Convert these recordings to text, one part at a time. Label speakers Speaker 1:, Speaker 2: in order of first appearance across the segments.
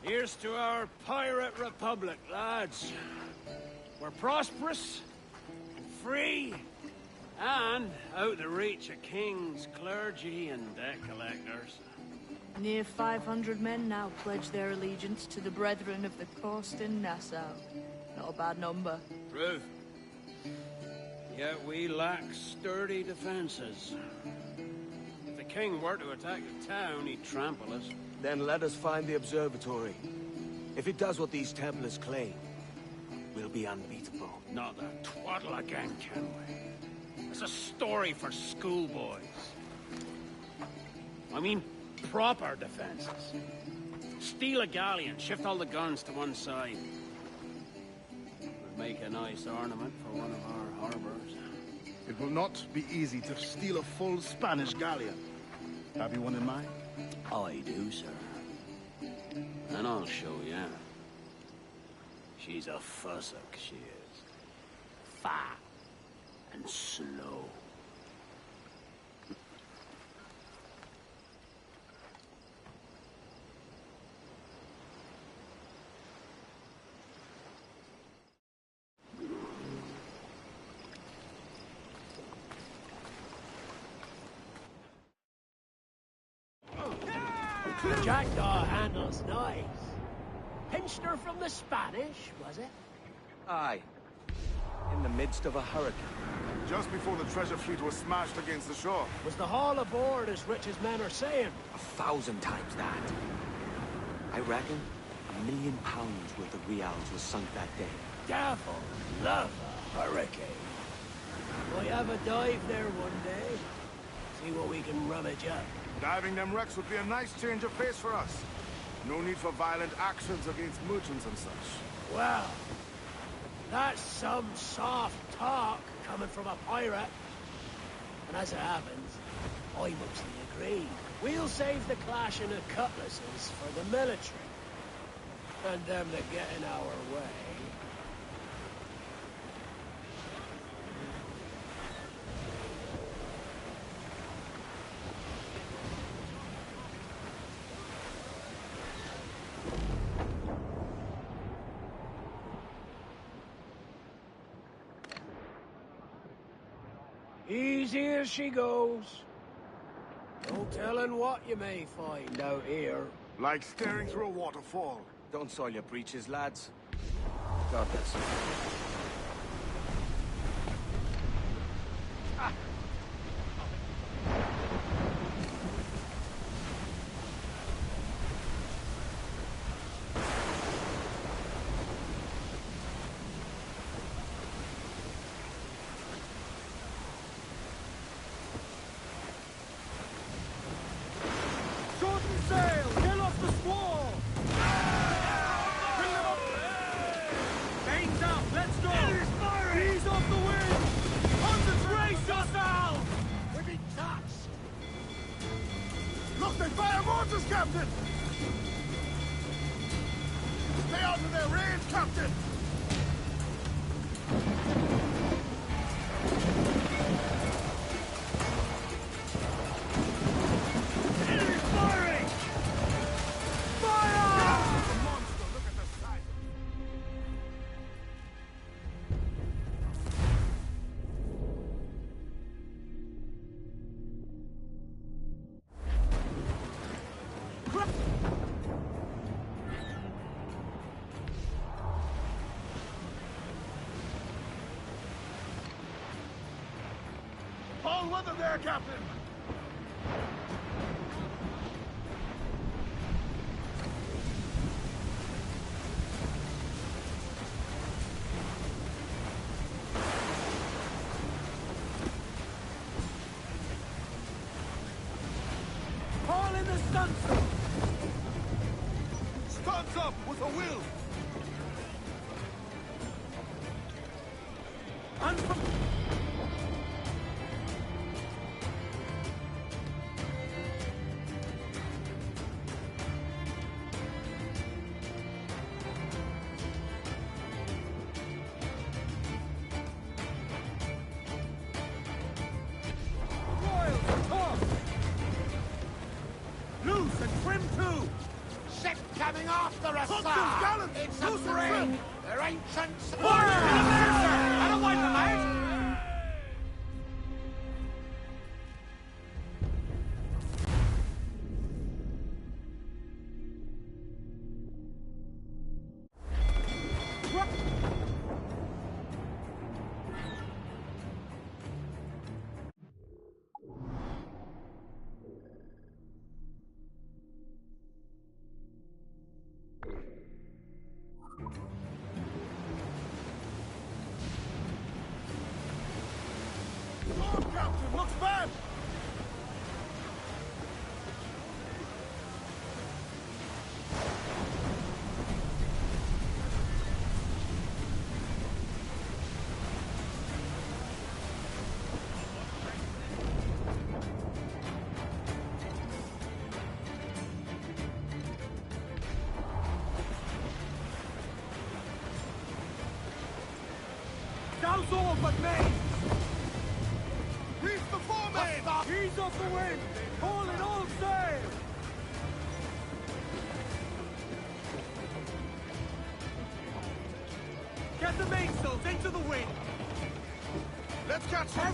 Speaker 1: Here's to our pirate republic, lads. We're prosperous, free, and out of reach of kings, clergy, and debt collectors.
Speaker 2: Near 500 men now pledge their allegiance to the Brethren of the Coast in Nassau. Not a bad number.
Speaker 1: True. Yet we lack sturdy defenses. If the king were to attack the town, he'd trample us.
Speaker 3: Then let us find the observatory. If it does what these Templars claim, we'll be unbeatable.
Speaker 1: Not that twaddle again, can we? It's a story for schoolboys. I mean, proper defenses. Steal a galleon, shift all the guns to one side. Would make a nice ornament for one of our harbors.
Speaker 4: It will not be easy to steal a full Spanish galleon. Have you one in mind?
Speaker 1: I do, sir. And I'll show you. She's a fussock, she is. Fat and slow.
Speaker 5: The jackdaw handles nice. Pinched her from the Spanish, was it?
Speaker 3: Aye. In the midst of a hurricane.
Speaker 4: Just before the treasure fleet was smashed against the shore.
Speaker 5: Was the haul aboard as rich as men are saying?
Speaker 3: 1,000 times that. I reckon £1 million worth of reals was sunk that day.
Speaker 5: Devil love a hurricane. Might have a dive there one day. See what we can rummage up.
Speaker 4: Diving them wrecks would be a nice change of pace for us. No need for violent actions against merchants and such.
Speaker 5: Well, that's some soft talk coming from a pirate. And as it happens, I mostly agree. We'll save the clashing of cutlasses for the military. And them that get in our way. Easy as she goes. No telling what you may find out here.
Speaker 4: Like staring through a waterfall.
Speaker 3: Don't soil your breeches, lads. God bless you.
Speaker 4: Look, they fire mortars, Captain! Stay out of their range, Captain! Enemies firing! Fire! Monster, look at the sight. All weather there, Captain!
Speaker 5: Haul in the stunsail!
Speaker 4: Stunts up with a will!
Speaker 5: Loose and trim too! Set, Captain! coming after us,
Speaker 4: Put
Speaker 5: sir!
Speaker 4: those gallants!
Speaker 5: It's a
Speaker 4: Loosen
Speaker 5: brig!
Speaker 4: them!
Speaker 5: They're ancient...
Speaker 3: I don't wipe them out!
Speaker 4: Oh, Captain, looks bad!
Speaker 1: Douse all but me!
Speaker 4: Reef the foreman!
Speaker 1: Ease off the wind! Haul it all sail! Get the mainsails into the wind!
Speaker 4: Let's catch him!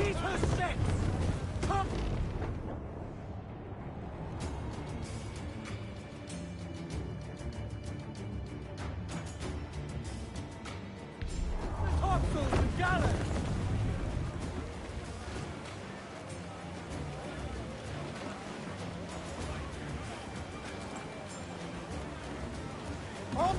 Speaker 1: Ease her six! Come! The topsails and gallants! Up!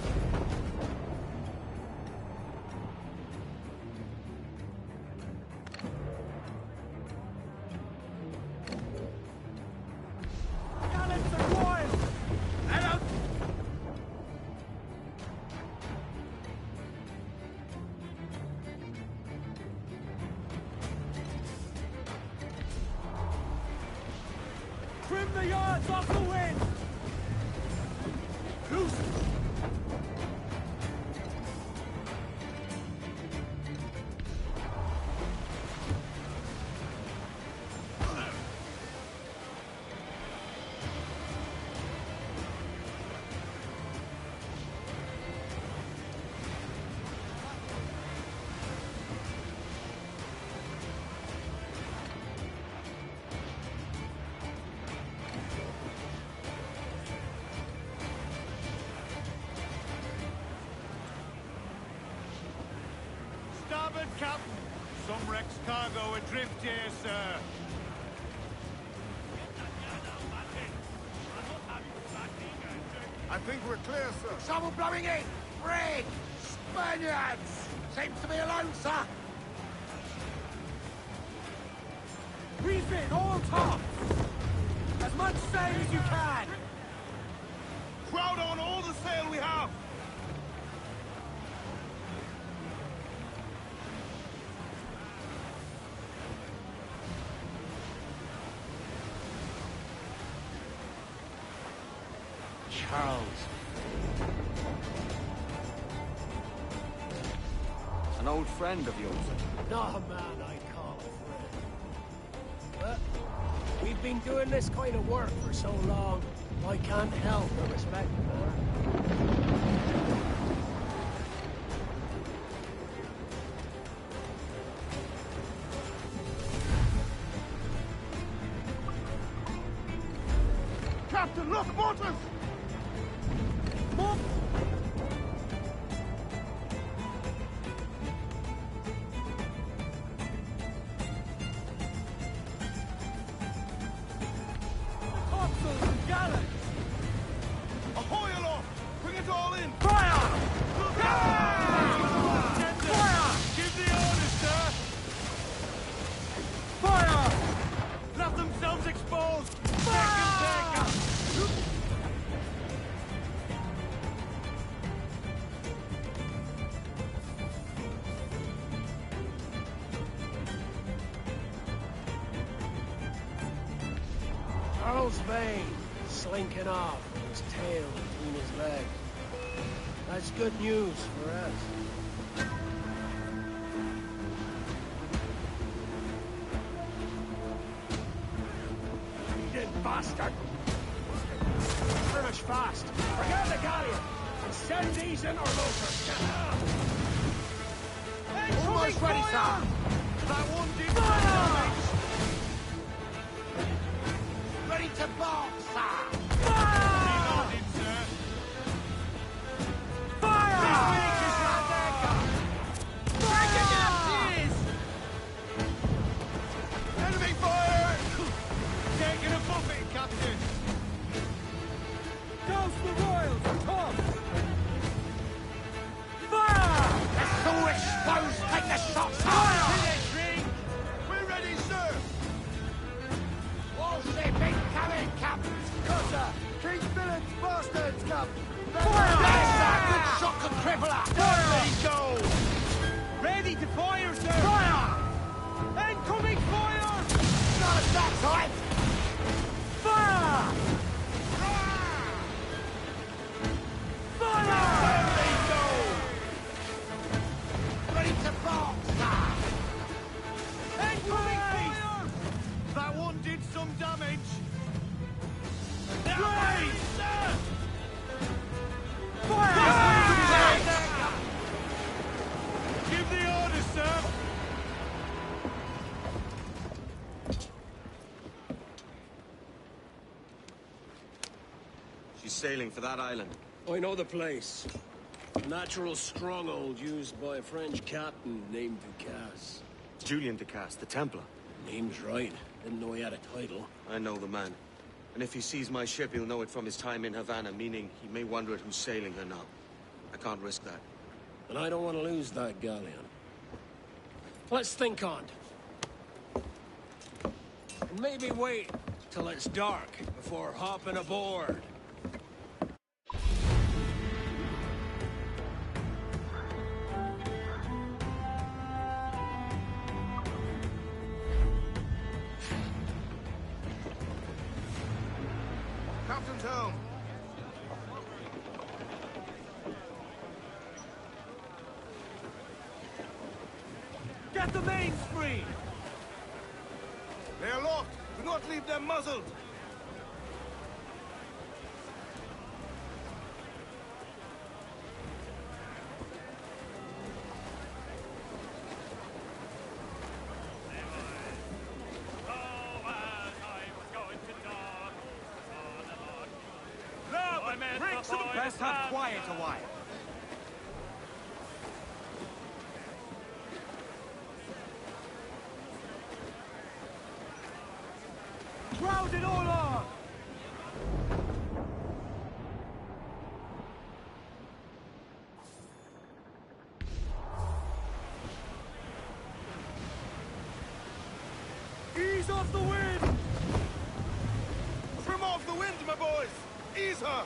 Speaker 1: Gallants are royal! Head out! Trim the yards off the wind! Loose!
Speaker 4: Starboard, Captain! Some wreck's cargo adrift here, sir. I think we're clear, sir.
Speaker 5: Trouble blowing in! Brig! Spaniards! Seems to be alone, sir!
Speaker 1: Reef in, all tops! As much sail as you can!
Speaker 4: Crowd on all the sail we have!
Speaker 3: Charles. An old friend of yours.
Speaker 5: Not a man I call a friend. But we've been doing this kind of work for so long, I can't help but respect the man.
Speaker 4: Captain, look, mortars!
Speaker 1: Move! Topsails and gallants!
Speaker 4: Ahoy aloft! Bring it all in!
Speaker 1: Fire!
Speaker 4: Fire! Give the orders, sir!
Speaker 1: Fire!
Speaker 4: Let themselves exposed!
Speaker 1: Fire!
Speaker 5: Charles Vane, slinking off with his tail between his legs. That's good news for us.
Speaker 1: He didn't
Speaker 5: bastard! Finish fast. Forget the galleon, and send these interlopers. Almost ready, sir. That one did damage. Ready to bark, sir. Reloading, sir. Fire! Enemy fire! Taking a buffet, Captain. Douse the royals, Tom! Fire! Let's all expose, take the shots! Fire! We're ready, sir! Warship incoming, Captain! Cutter! King Philip's bastards, Captain! Fire! Yes, sir! Good shot could cripple her! Fire! Ready, go! Ready to fire, sir! Fire! Incoming fire! Not at that time! Fire! Fire! Ready, go! Ready to box, sir! Incoming fire! That one did some damage! Right! Sir! Fire! Give the order, sir!
Speaker 3: She's sailing for that island.
Speaker 1: I know the place. A natural stronghold used by a French captain named Ducasse.
Speaker 3: Julian Ducasse, the Templar.
Speaker 1: Name's right. Didn't know he had a title.
Speaker 3: I know the man. And if he sees my ship, he'll know it from his time in Havana, meaning he may wonder at who's sailing her now. I can't risk that.
Speaker 1: And I don't want to lose that galleon. Let's think on it. And maybe wait till it's dark before hopping aboard.
Speaker 4: Captain's home.
Speaker 5: Get the mains free!
Speaker 4: They are locked. Do not leave them muzzled.
Speaker 3: Best have quiet a while.
Speaker 5: Crowd it all on! Ease off the wind!
Speaker 4: Trim off the wind, my boys! Ease her!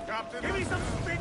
Speaker 4: Captain.
Speaker 5: Give me some spit!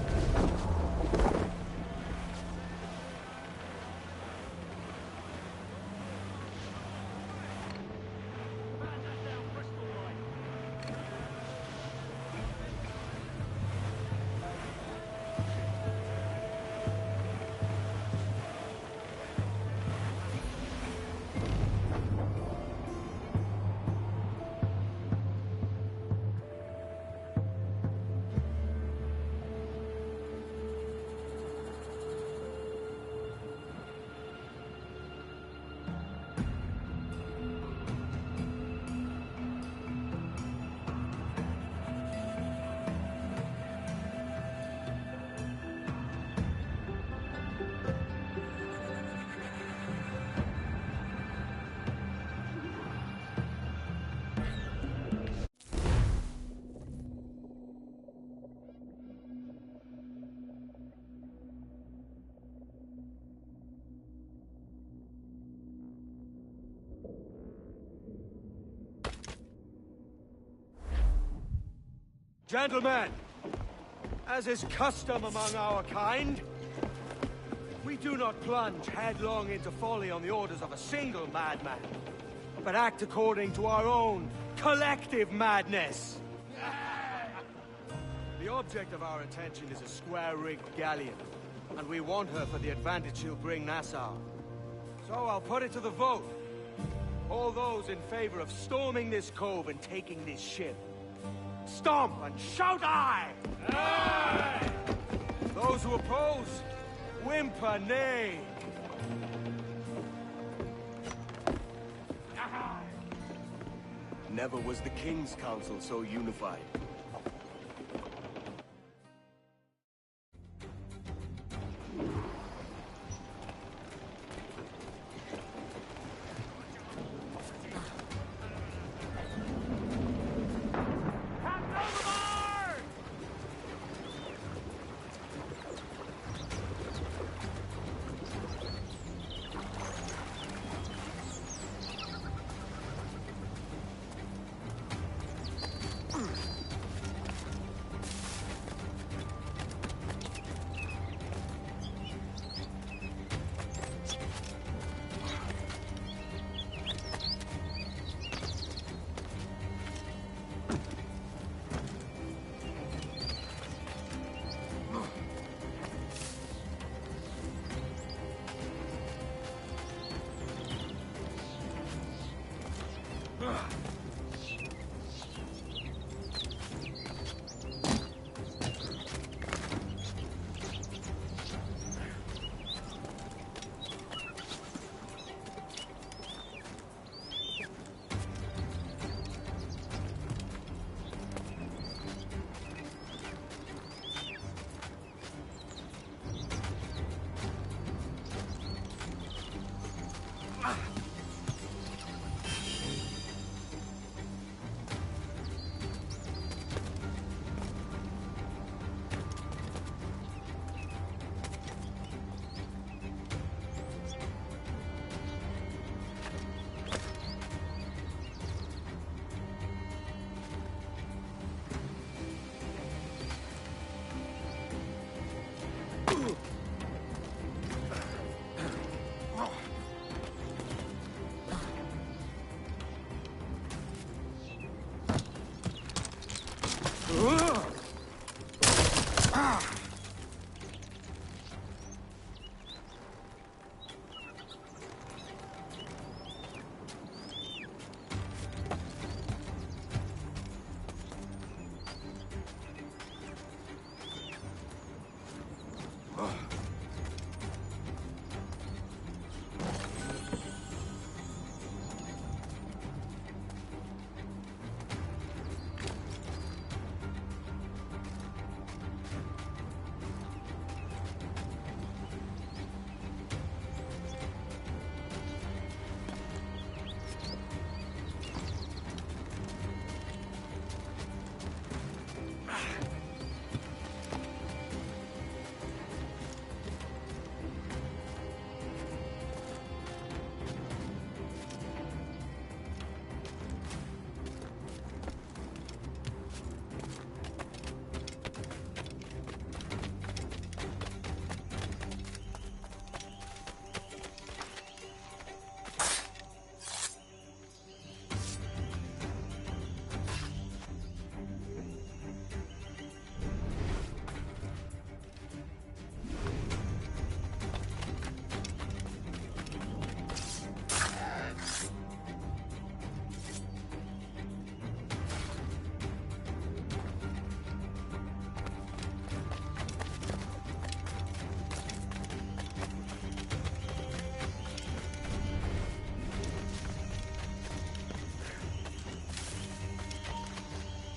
Speaker 3: Gentlemen, as is custom among our kind, we do not plunge headlong into folly on the orders of a single madman, but act according to our own collective madness. The object of our attention is a square-rigged galleon, and we want her for the advantage she'll bring Nassau. So I'll put it to the vote. All those in favor of storming this cove and taking this ship, stomp and shout aye! Aye! Those who oppose, whimper nay.
Speaker 6: Never was the King's Council so unified.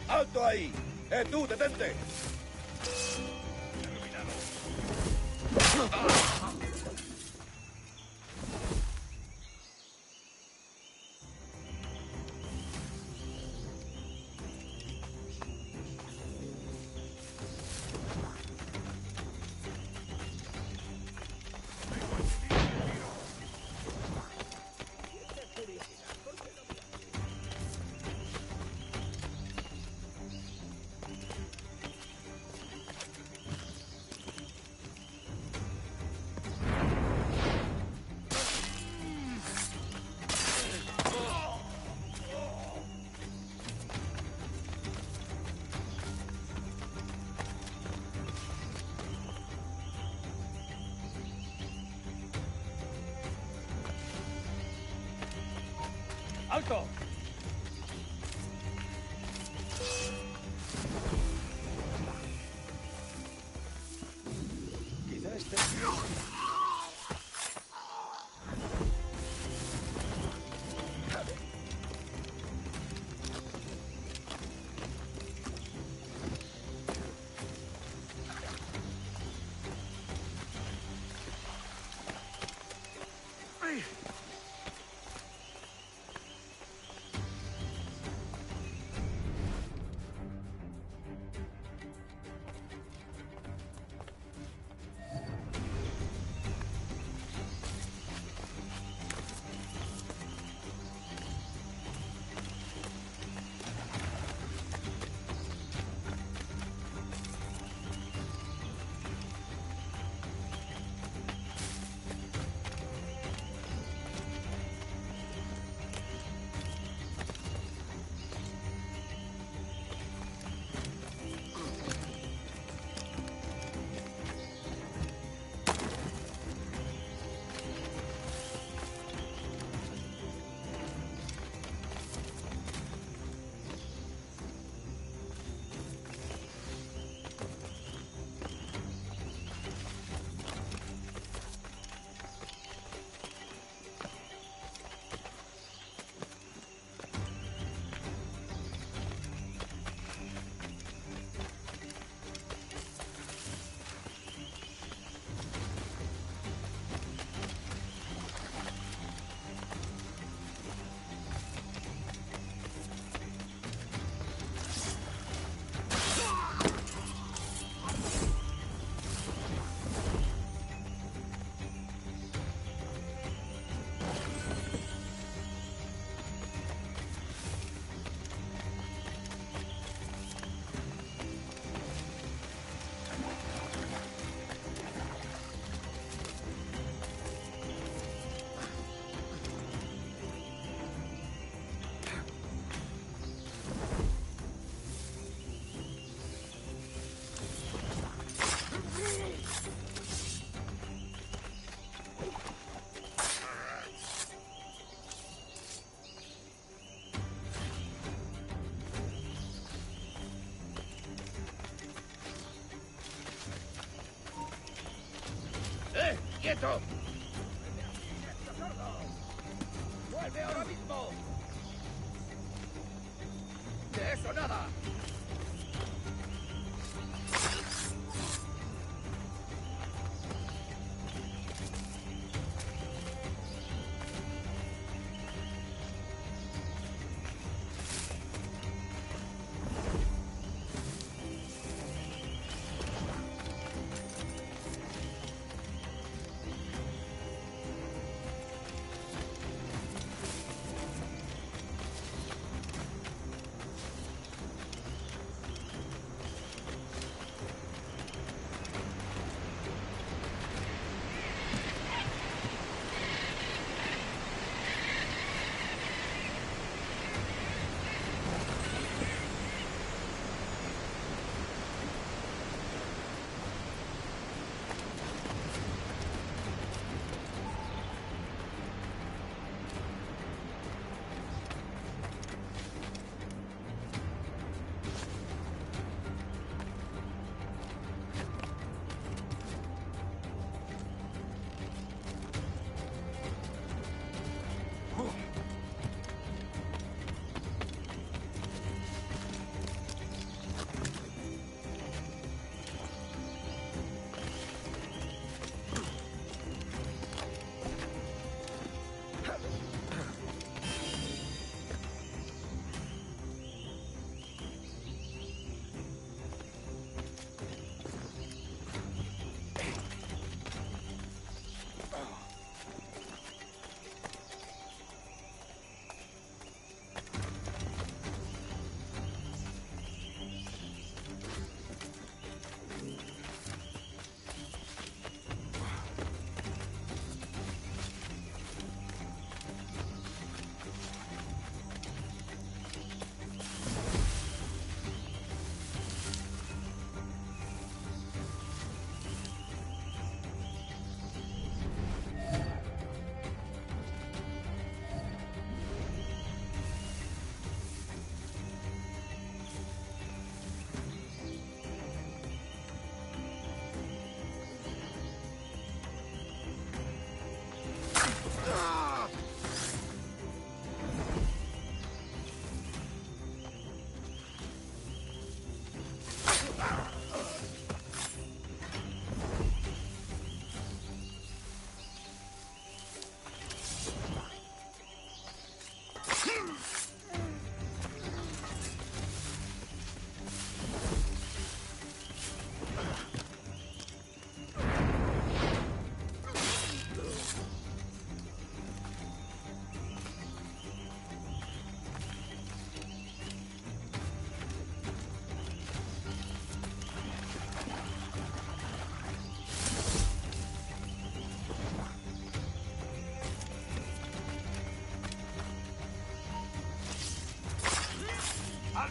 Speaker 7: ¡Alto ahí! Tú, detente! Alto! Quizá este... ¡Quieto! ¡Vuelve ahora mismo! ¡De eso nada!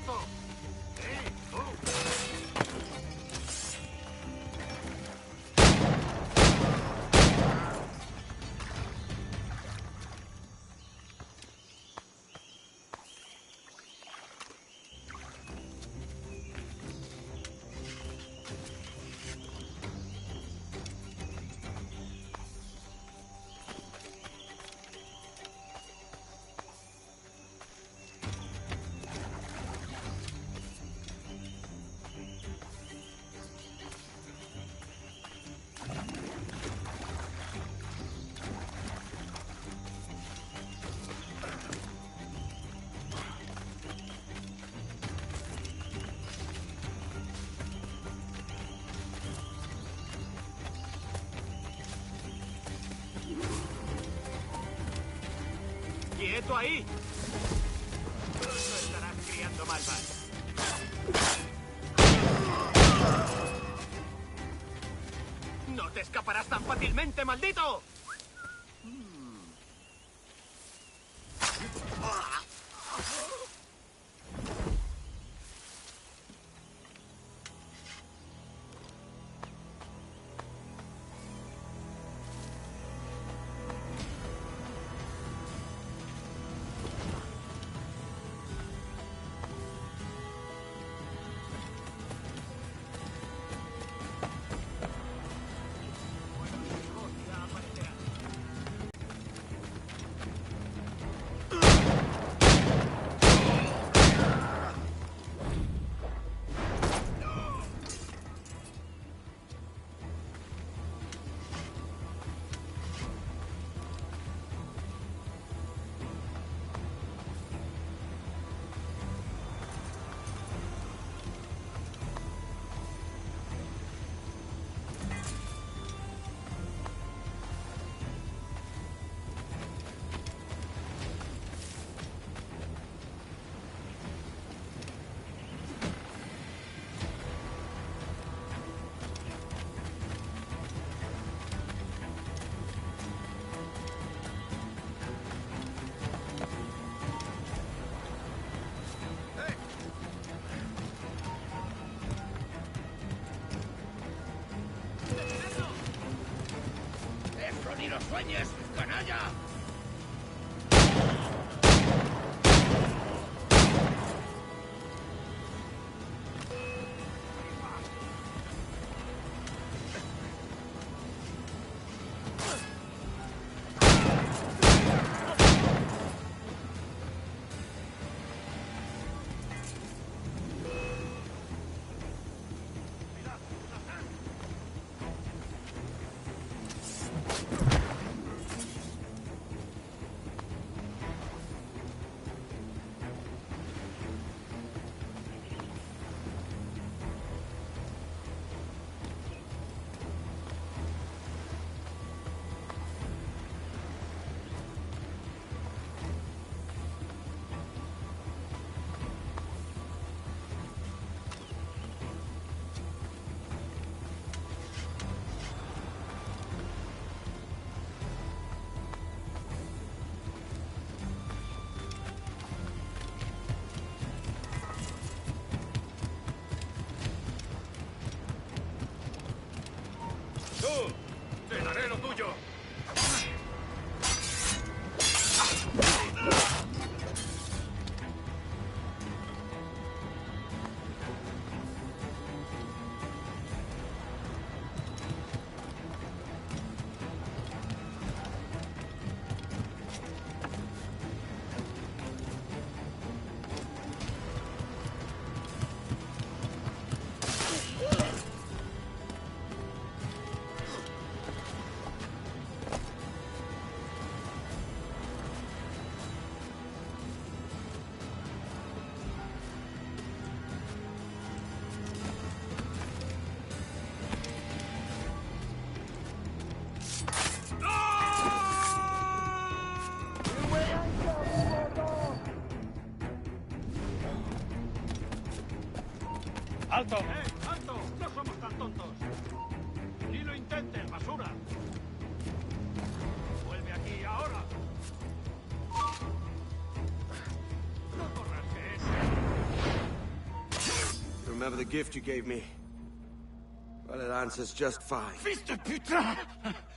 Speaker 4: esto! ¡Tú!
Speaker 3: ¡Quieto ahí! No estarás criando malvas. ¡No te escaparás tan fácilmente, maldito!
Speaker 7: ¡Eso ni lo sueñes, canalla!
Speaker 4: ¡Tú! ¡Te daré lo tuyo!
Speaker 1: ¡Alto! ¡Alto! ¡No somos tan tontos! ¡Ni lo intentes, basura! ¡Vuelve aquí ahora! ¡No corras, que es!
Speaker 6: remember the gift you gave me. Well, it answers just fine.
Speaker 7: Fils de putain!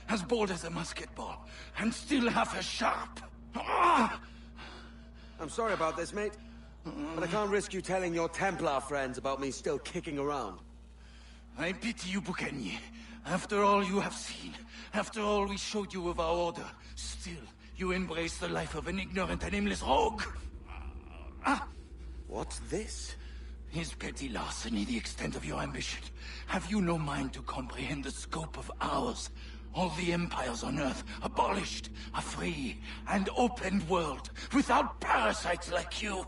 Speaker 7: As bold as a musket ball, and still half as sharp. Ah!
Speaker 6: I'm sorry about this, mate. But I can't risk you telling your Templar friends about me still kicking around.
Speaker 7: I pity you, Boucanier. After all you have seen, after all we showed you of our order, still you embrace the life of an ignorant and aimless rogue. Ah!
Speaker 6: What's this?
Speaker 7: Is petty larceny the extent of your ambition? Have you no mind to comprehend the scope of ours? All the empires on Earth abolished, a free and open world, without parasites like you.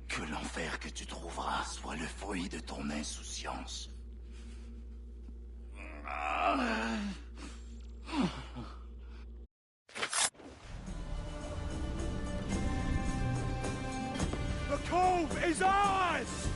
Speaker 7: Que l'enfer que tu trouveras soit le fruit de ton insouciance.
Speaker 3: The cove is ours!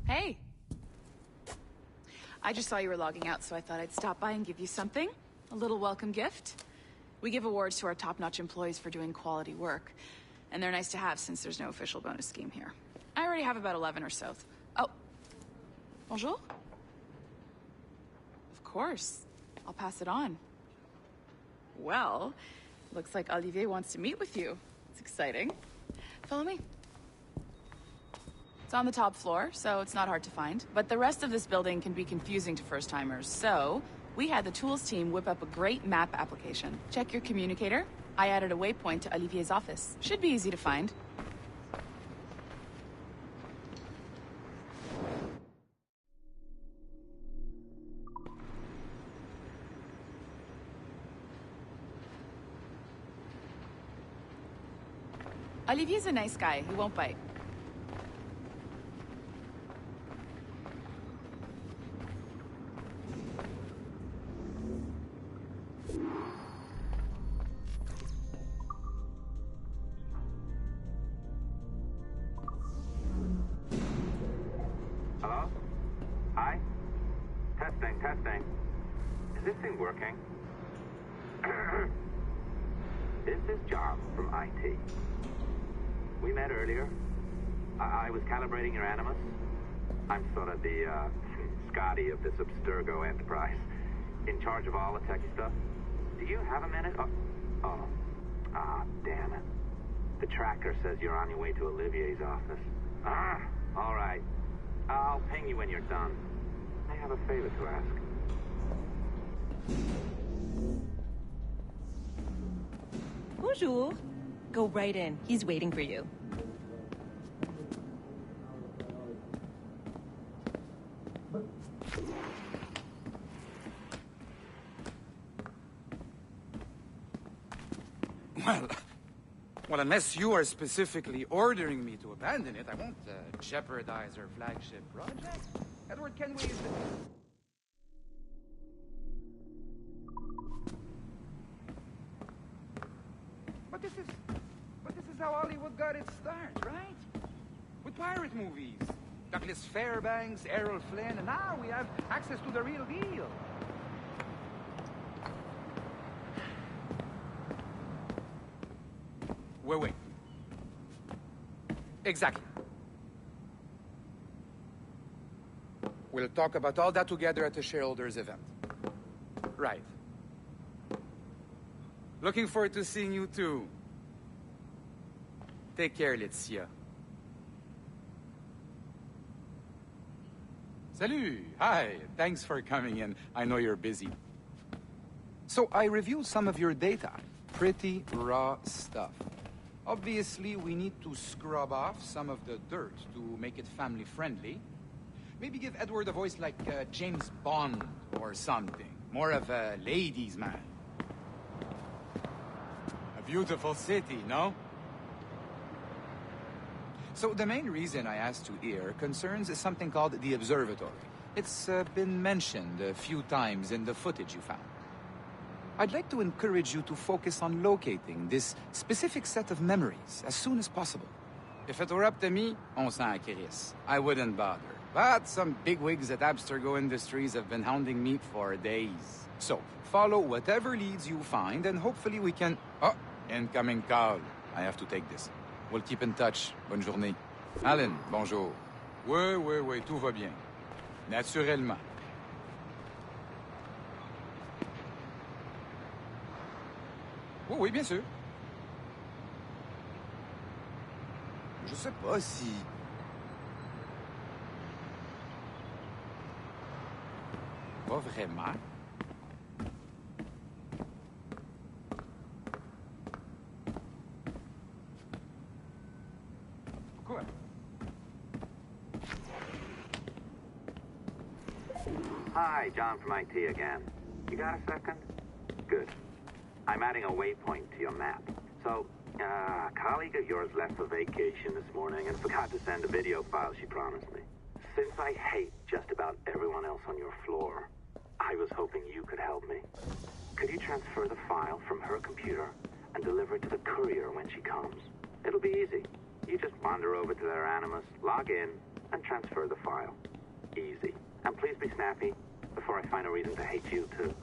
Speaker 8: Hey! I just saw you were logging out, so I thought I'd stop by and give you something. A little welcome gift. We give awards to our top-notch employees for doing quality work. And they're nice to have since there's no official bonus scheme here. I already have about 11 or so. Oh. Bonjour? Of course. I'll pass it on. Well, looks like Olivier wants to meet with you. It's exciting. Follow me. It's on the top floor, so it's not hard to find. But the rest of this building can be confusing to first-timers, so we had the tools team whip up a great map application. Check your communicator. I added a waypoint to Olivier's office. Should be easy to find. Olivier's a nice guy. He won't bite.
Speaker 9: Hello? Hi? Testing, testing. Is this thing working? This is John from IT. We met earlier. I was calibrating your Animus. I'm sort of the, Scotty of this Abstergo enterprise. In charge of all the tech stuff. Do you have a minute? Damn it. The tracker says you're on your way to Olivier's office. All right. I'll ping you when you're done. I have a favor to ask.
Speaker 10: Bonjour. Go right in. He's waiting for you.
Speaker 11: Well, unless you are specifically ordering me to abandon it, I won't jeopardize our flagship project. Edward Kenway is But this is how Hollywood got its start, right? With pirate movies. Douglas Fairbanks, Errol Flynn, and now we have access to the real deal. Wait. Exactly. We'll talk about all that together at the shareholders event. Right. Looking forward to seeing you too. Take care, Laetitia. Salut! Hi! Thanks for coming in. I know you're busy. So I reviewed some of your data. Pretty raw stuff. Obviously, we need to scrub off some of the dirt to make it family-friendly. Maybe give Edward a voice like James Bond or something. More of a ladies' man. A beautiful city, no? So the main reason I asked you here concerns something called the observatory. It's been mentioned a few times in the footage you found. I'd like to encourage you to focus on locating this specific set of memories as soon as possible. If it were up to me, on s'en crisse. I wouldn't bother. But some bigwigs at Abstergo Industries have been hounding me for days. So, follow whatever leads you find, and hopefully we can... Oh, incoming call. I have to take this. We'll keep in touch. Bonne journée. Alan, bonjour. Oui, tout va bien. Naturellement. Oui, bien sûr. Je sais pas si... Pas vraiment. Quoi?
Speaker 9: Hi, John from IT again. You got a second? Good. I'm adding a waypoint to your map. So, a colleague of yours left for vacation this morning and forgot to send a video file she promised me. Since I hate just about everyone else on your floor, I was hoping you could help me. Could you transfer the file from her computer and deliver it to the courier when she comes? It'll be easy. You just wander over to their Animus, log in, and transfer the file. Easy. And please be snappy before I find a reason to hate you, too.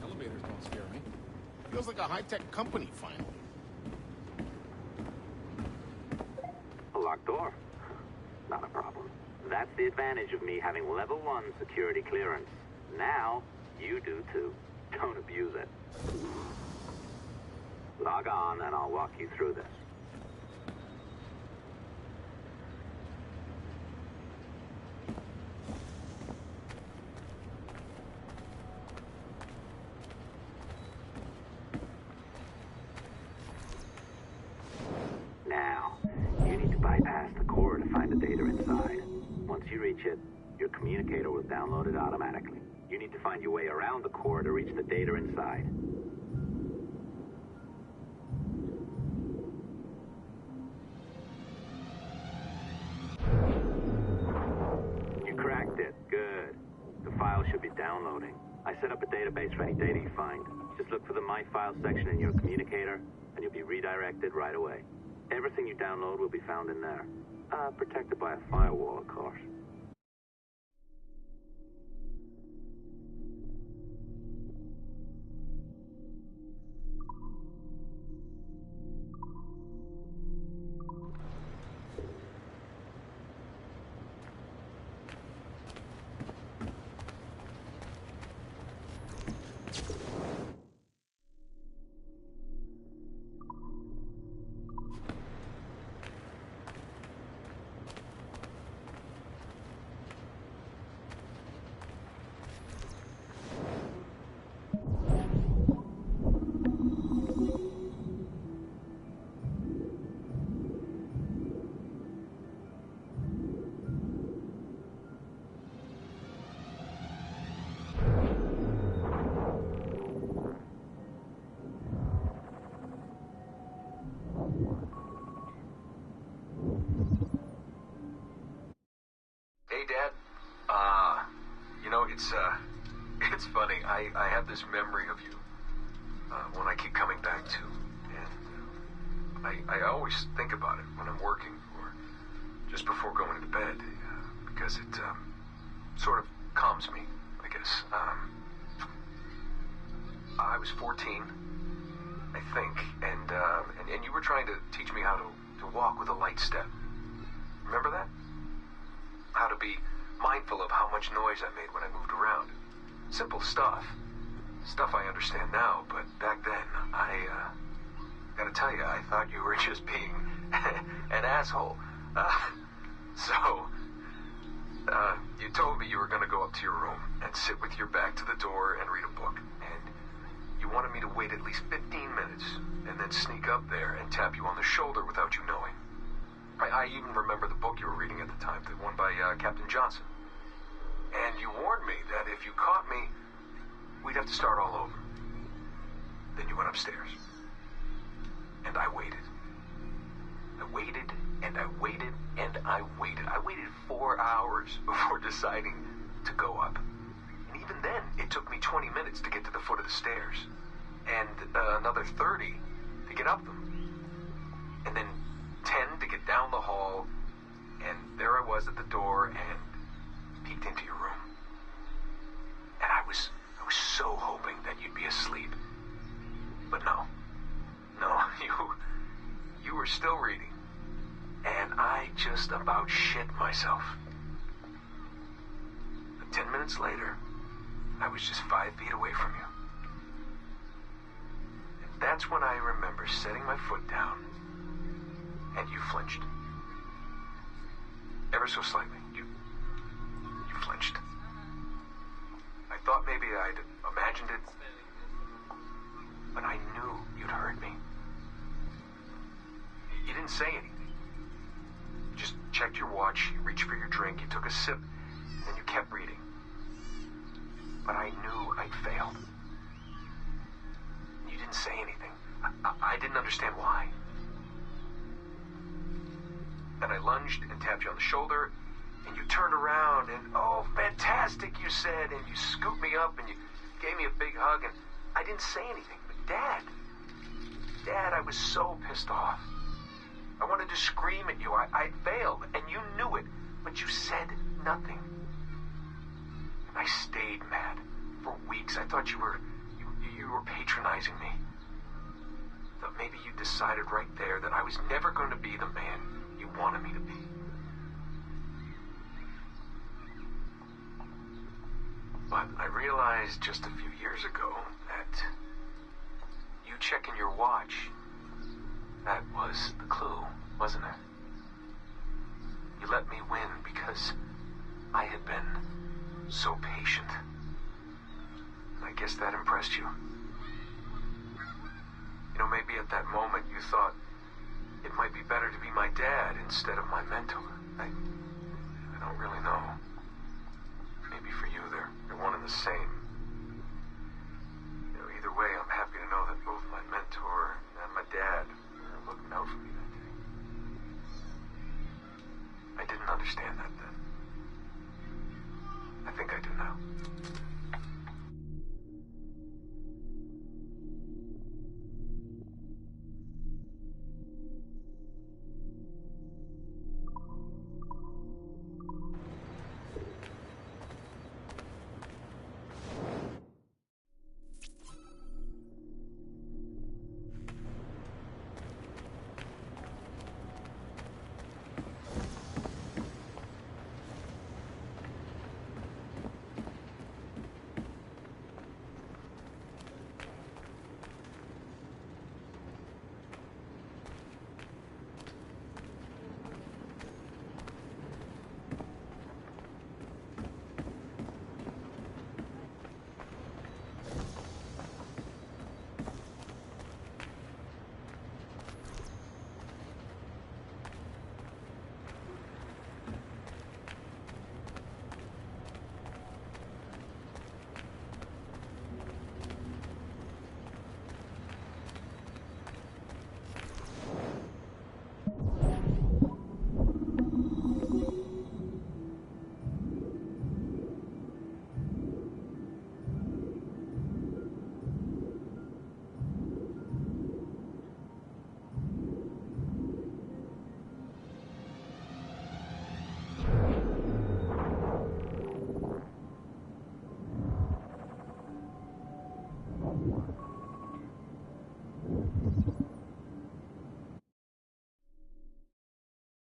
Speaker 4: Elevators don't scare me. Feels like a high-tech company, finally.
Speaker 9: A locked door? Not a problem. That's the advantage of me having level 1 security clearance. Now, you do too. Don't abuse it. Log on and I'll walk you through this. Now, you need to bypass the core to find the data inside. Once you reach it, your communicator will download it automatically. You need to find your way around the core to reach the data inside. You cracked it. Good. The file should be downloading. I set up a database for any data you find. Just look for the My Files section in your communicator, and you'll be redirected right away. Everything you download will be found in there. Protected by a firewall, of course.
Speaker 12: Hey, Dad. It's funny. I have this memory of you, one I keep coming back to, and I always think about it when I'm working or just before going to bed, because it sort of calms me, I guess. I was 14, I think, and you were trying to teach me how to walk with a light step. Remember that? How to be mindful of how much noise I made when I moved around. Simple stuff. Stuff I understand now, but back then, gotta tell you, I thought you were just being an asshole. You told me you were gonna go up to your room and sit with your back to the door and read a book. And you wanted me to wait at least 15 minutes and then sneak up there and tap you on the shoulder without you knowing. I even remember the book you were reading at the time, the one by Captain Johnson. And you warned me that if you caught me, we'd have to start all over. Then you went upstairs. And I waited. I waited, and I waited, and I waited. I waited 4 hours before deciding to go up. And even then, it took me 20 minutes to get to the foot of the stairs. And another 30 to get up them. And then 10 to get down the hall. And there I was at the door and peeked into your room. And I was so hoping that you'd be asleep. But no, you were still reading. And I just about shit myself. But 10 minutes later, I was just 5 feet away from you. And that's when I remember setting my foot down, and you flinched. Ever so slightly. You flinched. I thought maybe I'd imagined it, but I knew you'd heard me. You didn't say anything. You just checked your watch, you reached for your drink, you took a sip, and then you kept reading. But I knew I'd failed. You didn't say anything. I didn't understand why. Then I lunged and tapped you on the shoulder, and you turned around, and oh, fantastic, you said, and you scooped me up, and you gave me a big hug, and I didn't say anything. But Dad, I was so pissed off. I wanted to scream at you. I'd failed, and you knew it, but you said nothing. And I stayed mad for weeks. I thought you were patronizing me. But maybe you decided right there that I was never going to be the man you wanted me to be. But I realized just a few years ago that you checking your watch, that was the clue, wasn't it? You let me win because I had been so patient. And I guess that impressed you. You know, maybe at that moment you thought it might be better to be my dad instead of my mentor. I don't really know. Maybe for you they're one and the same. You know, either way, I'm happy to know that both my mentor and my dad are looking out for me that day. I didn't understand that then. I think I do now.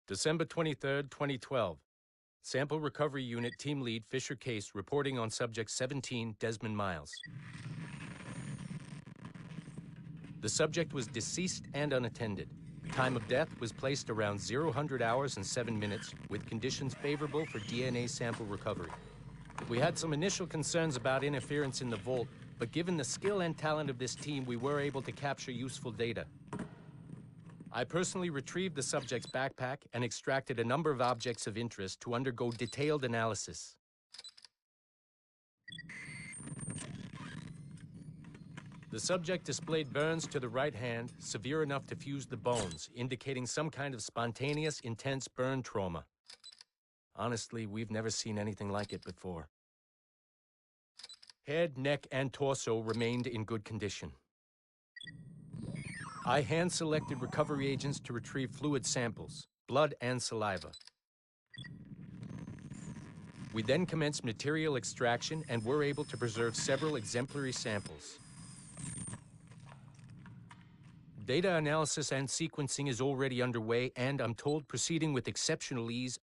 Speaker 13: December 23rd, 2012. Sample Recovery Unit Team Lead Fisher Case reporting on Subject 17, Desmond Miles. The subject was deceased and unattended. Time of death was placed around 0000 hours and 7 minutes, with conditions favorable for DNA sample recovery. We had some initial concerns about interference in the vault, but given the skill and talent of this team, we were able to capture useful data. I personally retrieved the subject's backpack and extracted a number of objects of interest to undergo detailed analysis. The subject displayed burns to the right hand, severe enough to fuse the bones, indicating some kind of spontaneous, intense burn trauma. Honestly, we've never seen anything like it before. Head, neck, and torso remained in good condition. I hand-selected recovery agents to retrieve fluid samples, blood and saliva. We then commenced material extraction and were able to preserve several exemplary samples. Data analysis and sequencing is already underway, and I'm told proceeding with exceptional ease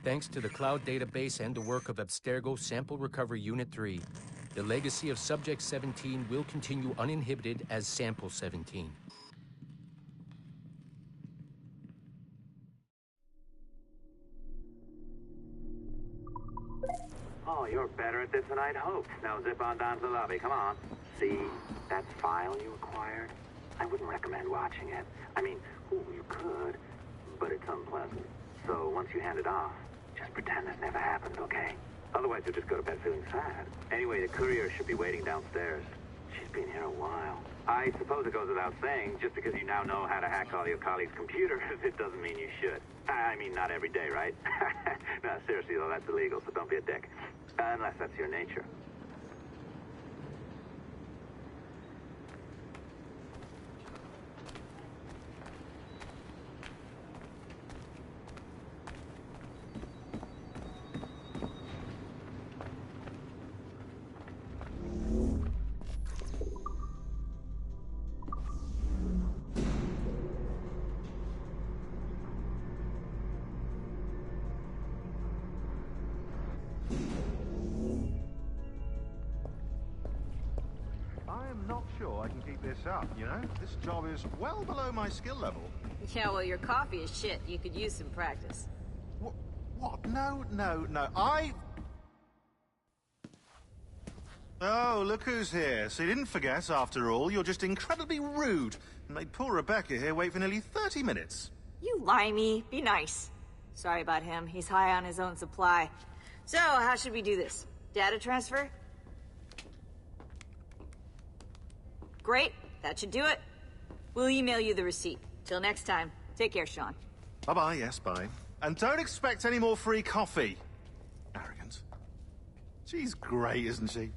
Speaker 13: thanks to the cloud database and the work of Abstergo Sample Recovery Unit 3. The legacy of Subject 17 will continue uninhibited as Sample 17.
Speaker 9: Oh, you're better at this than I'd hoped. Now zip on down to the lobby. Come on. See that file you acquired? I wouldn't recommend watching it. I mean, ooh, you could, but it's unpleasant. So once you hand it off, just pretend this never happened, okay? Otherwise, you'll just go to bed feeling sad. Anyway, the courier should be waiting downstairs. She's been here a while. I suppose it goes without saying, just because you now know how to hack all your colleagues' computers, it doesn't mean you should. I mean, not every day, right? No, seriously, though, that's illegal, so don't be a dick. Unless that's your nature.
Speaker 14: I'm not sure I can keep this up, you know? This job is well below my skill level.
Speaker 15: Yeah, well, your coffee is shit. You could use some practice.
Speaker 14: What? No. Oh, look who's here. So you didn't forget, after all. You're just incredibly rude and made poor Rebecca here wait for nearly 30 minutes.
Speaker 15: You limey. Be nice. Sorry about him. He's high on his own supply. So, how should we do this? Data transfer? Great. That should do it. We'll email you the receipt. Till next time. Take care, Sean.
Speaker 14: Bye-bye, yes, bye. And don't expect any more free coffee. Arrogant. She's great, isn't she?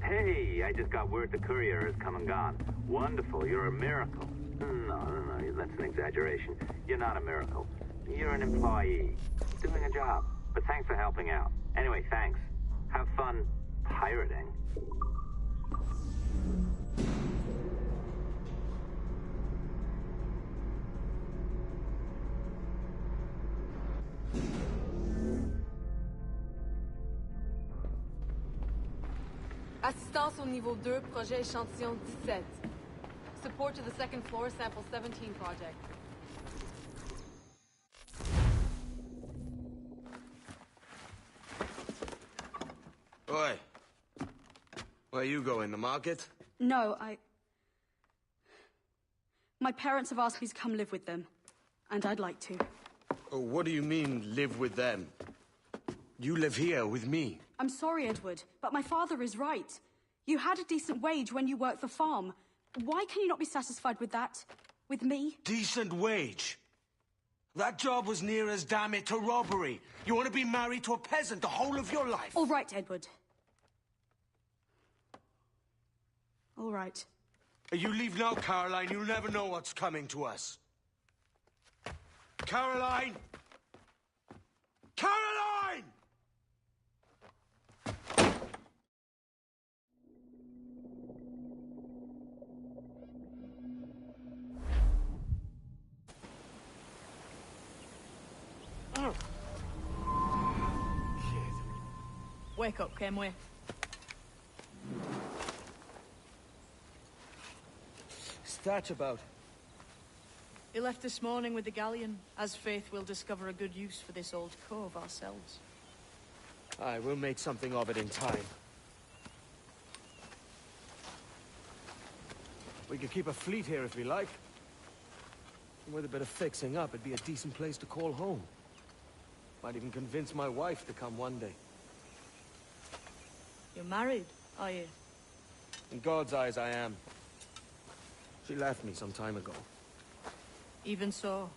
Speaker 9: Hey, I just got word the courier has come and gone. Wonderful, you're a miracle. No, that's an exaggeration. You're not a miracle. You're an employee, doing a job. But thanks for helping out. Anyway, thanks. Have fun pirating.
Speaker 16: Assistance au niveau 2, projet échantillon 17. Support to the second floor, sample 17 project.
Speaker 6: Oi. Where you going, the market?
Speaker 17: No, my parents have asked me to come live with them. And I'd like to.
Speaker 6: Oh, what do you mean, live with them? You live here with me.
Speaker 17: I'm sorry, Edward, but my father is right. You had a decent wage when you worked the farm. Why can you not be satisfied with that? With me?
Speaker 6: Decent wage? That job was near as, damn it, to robbery. You want to be married to a peasant the whole of your life?
Speaker 17: All right, Edward. All right.
Speaker 6: You leave now, Caroline. You'll never know what's coming to us. Caroline! Caroline!
Speaker 2: Wake up, Kenway.
Speaker 6: Thatch about?
Speaker 2: He left this morning with the galleon. As faith, we'll discover a good use for this old cove ourselves.
Speaker 6: Aye, we'll make something of it in time. We could keep a fleet here if we like. And with a bit of fixing up, it'd be a decent place to call home. Might even convince my wife to come one day.
Speaker 2: You're married, are you?
Speaker 6: In God's eyes, I am. She left me some time ago.
Speaker 2: Even so,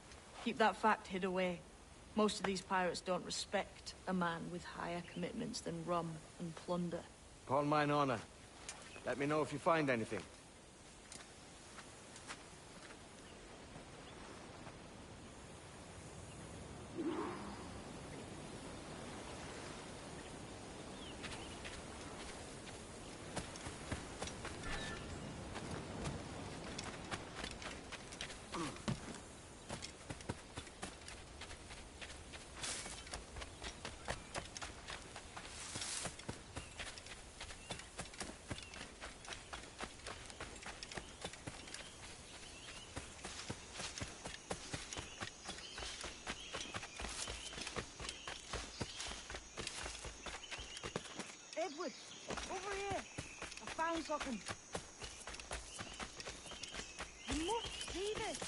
Speaker 2: keep that fact hid away. Most of these pirates don't respect a man with higher commitments than rum and plunder.
Speaker 6: Upon mine honor. Let me know if you find anything.
Speaker 2: Edward, over here. I found something. You must see this.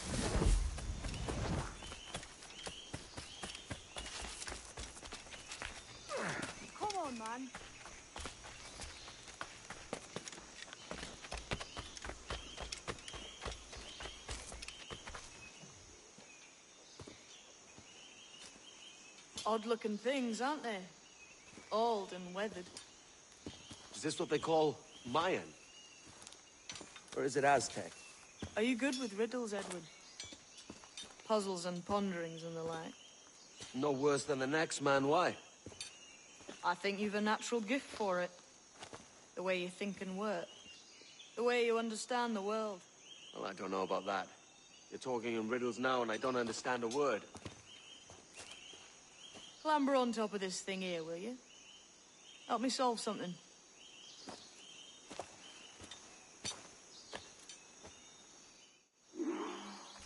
Speaker 2: Come on, man. Odd-looking things, aren't they? Old and weathered.
Speaker 6: Is this what they call Mayan? Or is it Aztec?
Speaker 2: Are you good with riddles, Edward? Puzzles and ponderings and the like?
Speaker 6: No worse than the next man, why?
Speaker 2: I think you've a natural gift for it. The way you think and work. The way you understand the world.
Speaker 6: Well, I don't know about that. You're talking in riddles now and I don't understand a word.
Speaker 2: Clamber on top of this thing here, will you? Help me solve something.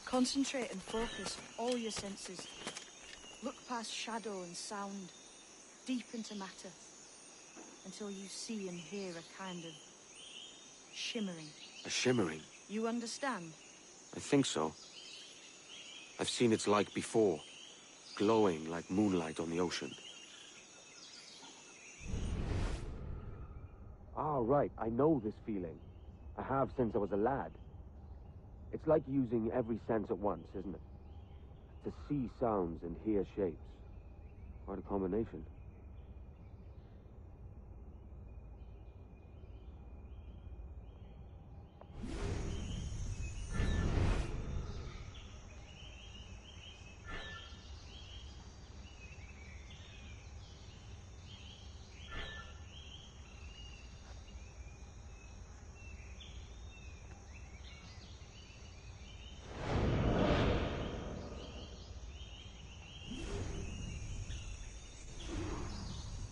Speaker 2: Concentrate and focus all your senses. Look past shadow and sound, deep into matter, until you see and hear a kind of shimmering.
Speaker 6: A shimmering?
Speaker 2: You understand?
Speaker 6: I think so. I've seen its like before, glowing like moonlight on the ocean. Ah, right. I know this feeling. I have since I was a lad. It's like using every sense at once, isn't it? To see sounds and hear shapes. Quite a combination.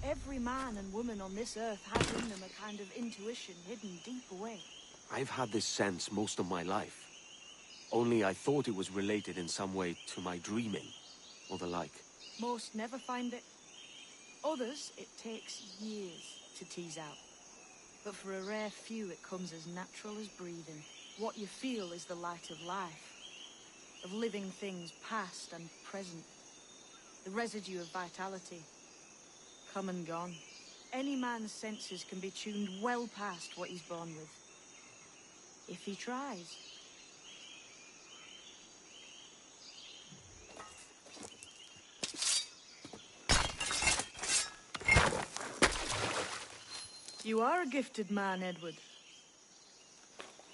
Speaker 2: Every man and woman on this earth has in them a kind of intuition hidden deep away.
Speaker 6: I've had this sense most of my life. Only I thought it was related in some way to my dreaming, or the like.
Speaker 2: Most never find it. Others, it takes years to tease out. But for a rare few, it comes as natural as breathing. What you feel is the light of life, of living things past and present. The residue of vitality, come and gone. Any man's senses can be tuned well past what he's born with. If he tries. You are a gifted man, Edward.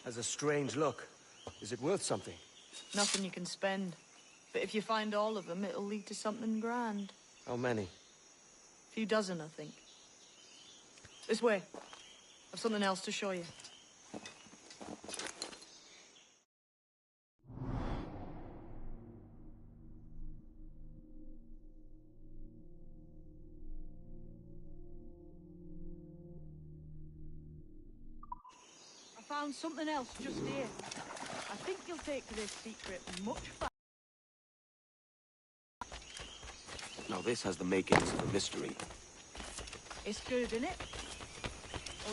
Speaker 6: Has a strange look. Is it worth something?
Speaker 2: Nothing you can spend. But if you find all of them, it'll lead to something grand.
Speaker 6: How many?
Speaker 2: A few dozen, I think. This way. I've something else to show you. found something else just here. I think you'll take to this secret much faster.
Speaker 6: Now this has the makings of a mystery.
Speaker 2: It's good, isn't it?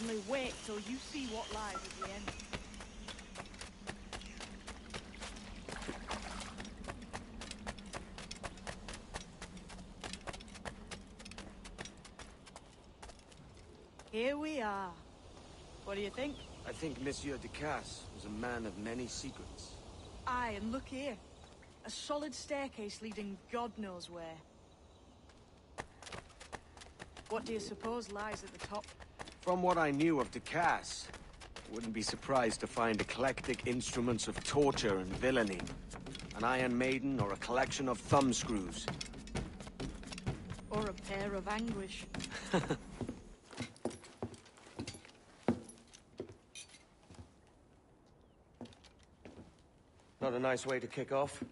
Speaker 2: Only wait till you see what lies at the end. Here we are. What do you think?
Speaker 6: I think Monsieur Ducasse was a man of many secrets.
Speaker 2: Aye, and look here. A solid staircase leading God knows where. What do you suppose lies at the top?
Speaker 6: From what I knew of Ducasse, I wouldn't be surprised to find eclectic instruments of torture and villainy. An Iron Maiden or a collection of thumbscrews.
Speaker 2: Or a pair of anguish.
Speaker 6: Not a nice way to kick off.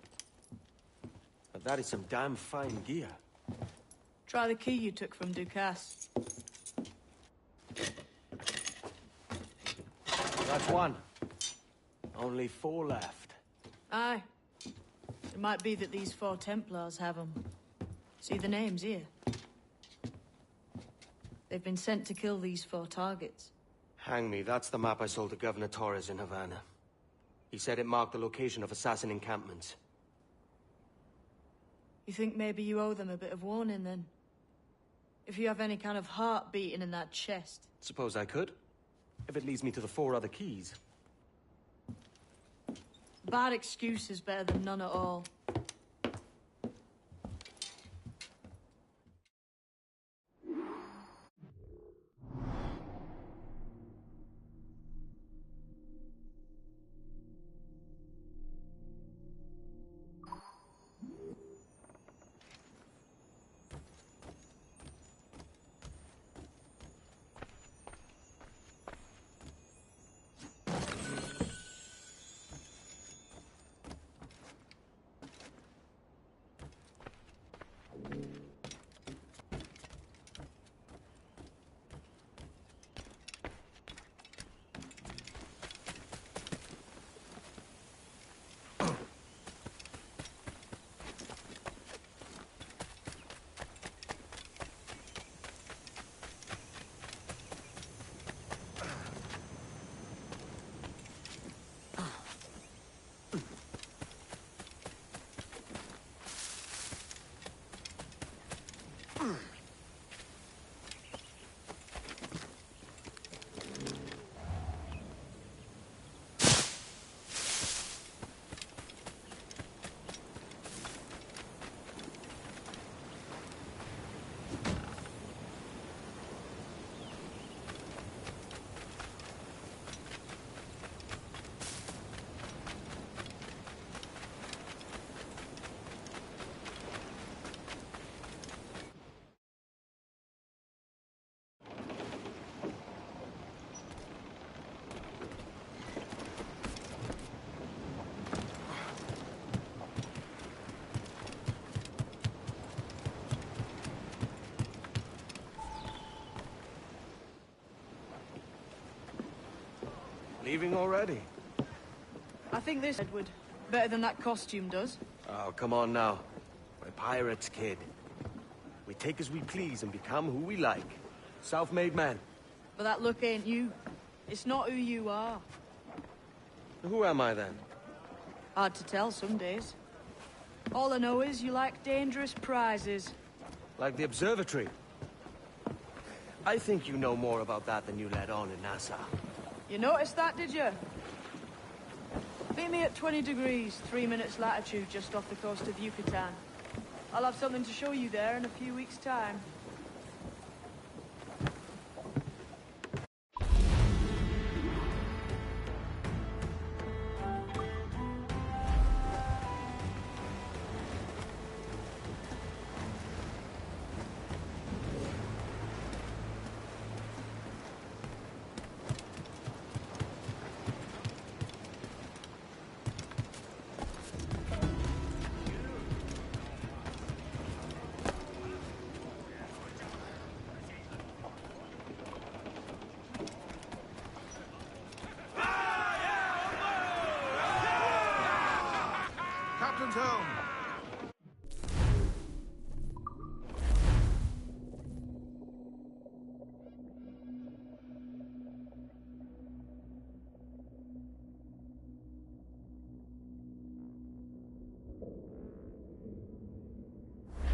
Speaker 6: But that is some damn fine gear.
Speaker 2: Try the key you took from Ducasse.
Speaker 6: That's one. Only 4 left.
Speaker 2: Aye. It might be that these 4 Templars have them. See the names here? They've been sent to kill these 4 targets.
Speaker 6: Hang me, that's the map I sold to Governor Torres in Havana. He said it marked the location of assassin encampments.
Speaker 2: You think maybe you owe them a bit of warning, then? If you have any kind of heart beating in that chest.
Speaker 6: Suppose I could. If it leads me to the 4 other keys.
Speaker 2: Bad excuse is better than none at all.
Speaker 6: Leaving already?
Speaker 2: I think this, Edward, better than that costume does.
Speaker 6: Oh, come on now. We're pirates, kid. We take as we please and become who we like. Self-made men.
Speaker 2: But that look ain't you. It's not who you are.
Speaker 6: Who am I, then?
Speaker 2: Hard to tell some days. All I know is you like dangerous prizes.
Speaker 6: Like the observatory. I think you know more about that than you let on in Nassau.
Speaker 2: You noticed that, did you? Meet me at 20 degrees, 3 minutes latitude, just off the coast of Yucatan. I'll have something to show you there in a few weeks' time.
Speaker 4: captain's helm.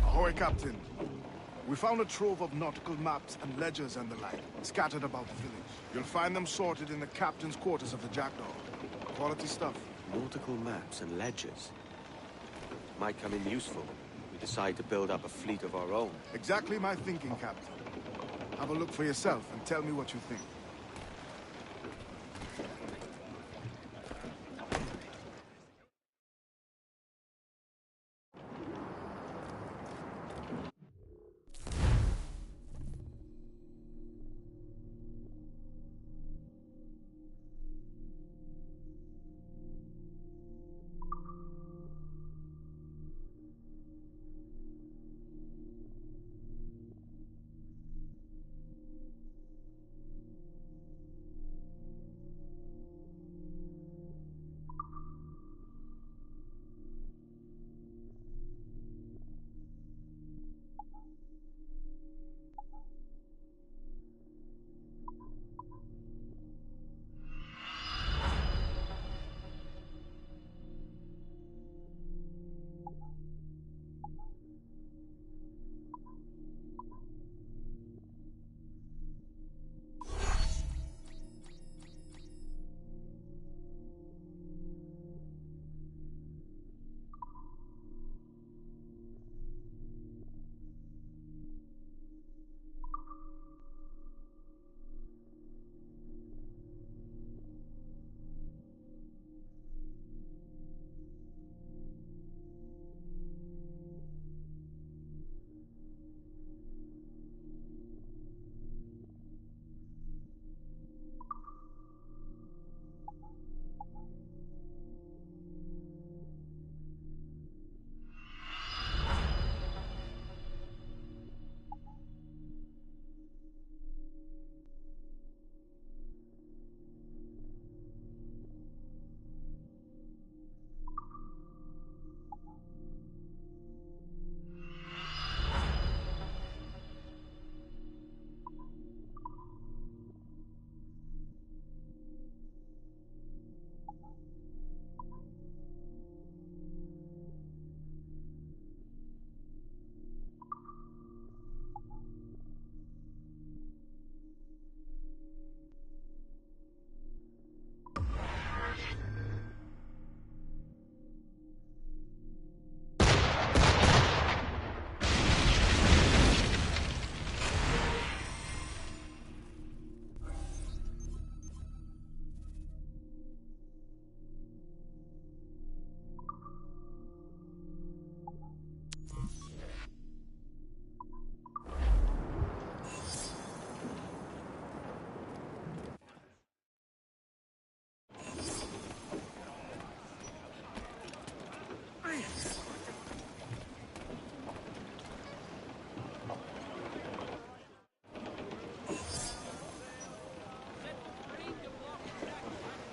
Speaker 4: Ahoy, Captain. We found a trove of nautical maps and ledgers and the like, scattered about the village. You'll find them sorted in the captain's quarters of the Jackdaw. Quality stuff.
Speaker 6: Nautical maps and ledgers. Might come in useful. We decide to build up a fleet of our own.
Speaker 4: Exactly my thinking, Captain. Have a look for yourself and tell me what you think.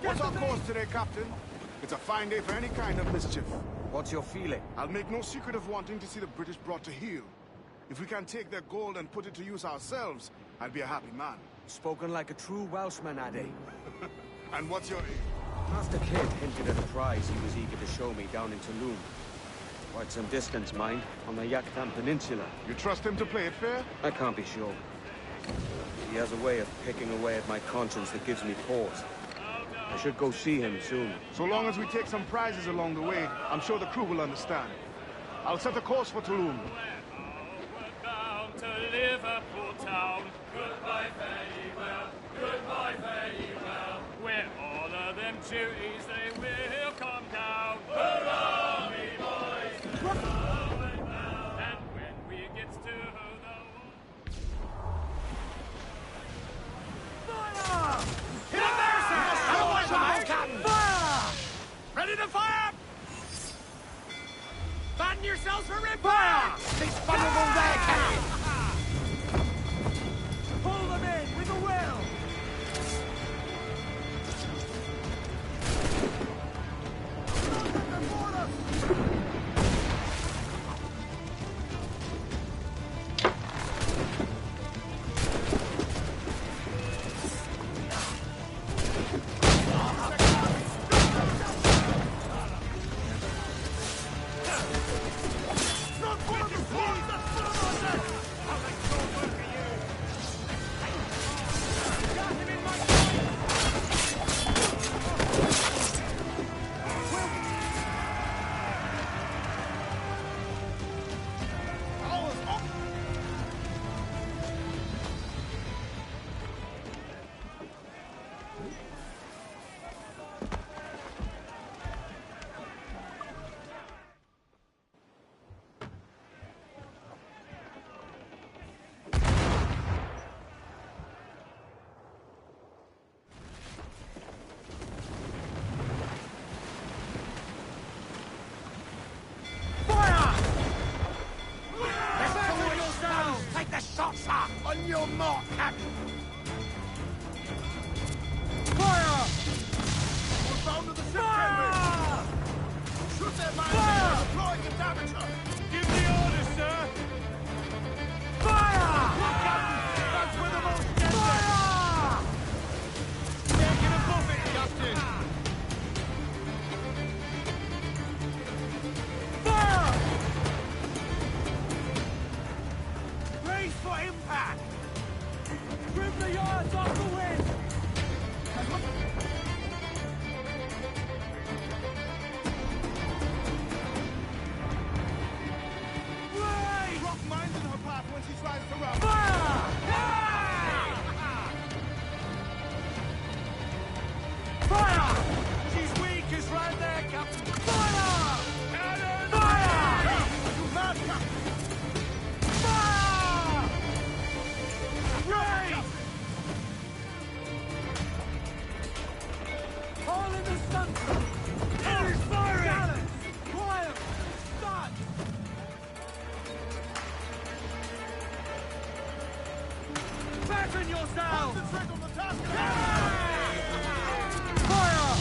Speaker 4: What's our course today, Captain? It's a fine day for any kind of mischief.
Speaker 6: What's your feeling?
Speaker 4: I'll make no secret of wanting to see the British brought to heel. If we can take their gold and put it to use ourselves, I'll be a happy man.
Speaker 6: Spoken like a true Welshman, Addy.
Speaker 4: And what's your aim?
Speaker 6: Master Kidd hinted at a prize he was eager to show me down in Tulum. Quite some distance, mind, on the Yucatan Peninsula.
Speaker 4: You trust him to play it fair?
Speaker 6: I can't be sure. He has a way of picking away at my conscience that gives me pause. I should go see him soon.
Speaker 4: So long as we take some prizes along the way, I'm sure the crew will understand. I'll set a course for Tulum.
Speaker 18: We're bound to Liverpool town. Goodbye, farewell. Goodbye, farewell. Where all of them duties they will come down. Hurrah, me boys! And when we get to the
Speaker 1: Fire! Hit him there, sir! Fire! Ready to fire! Batten yourselves for rip fire! These vulnerable ragheads! Pull them in with a will!
Speaker 4: On your mark, Captain!
Speaker 3: Fire!
Speaker 4: We're bound to the ship,
Speaker 3: Fire!
Speaker 4: Shoot that man!
Speaker 3: Fire!
Speaker 4: Deploying the damager!
Speaker 3: Give the order, sir! Fire!
Speaker 4: Captain! That's where the most gets
Speaker 3: Fire! Take it above it, Captain! Fire! Brace for impact! Trim the yards off the wind!
Speaker 4: Drop mines in her path when she tries to run.
Speaker 3: Fire! Fire! She's weak, is right there, Captain. Fire! Cannon! Fire!
Speaker 4: You mad, Captain!
Speaker 3: Fire! Raise! All in the sun! It is firing! Gallants! Quiet! Start! Fasten yourselves!
Speaker 4: Concentrate on the task!
Speaker 3: Fire!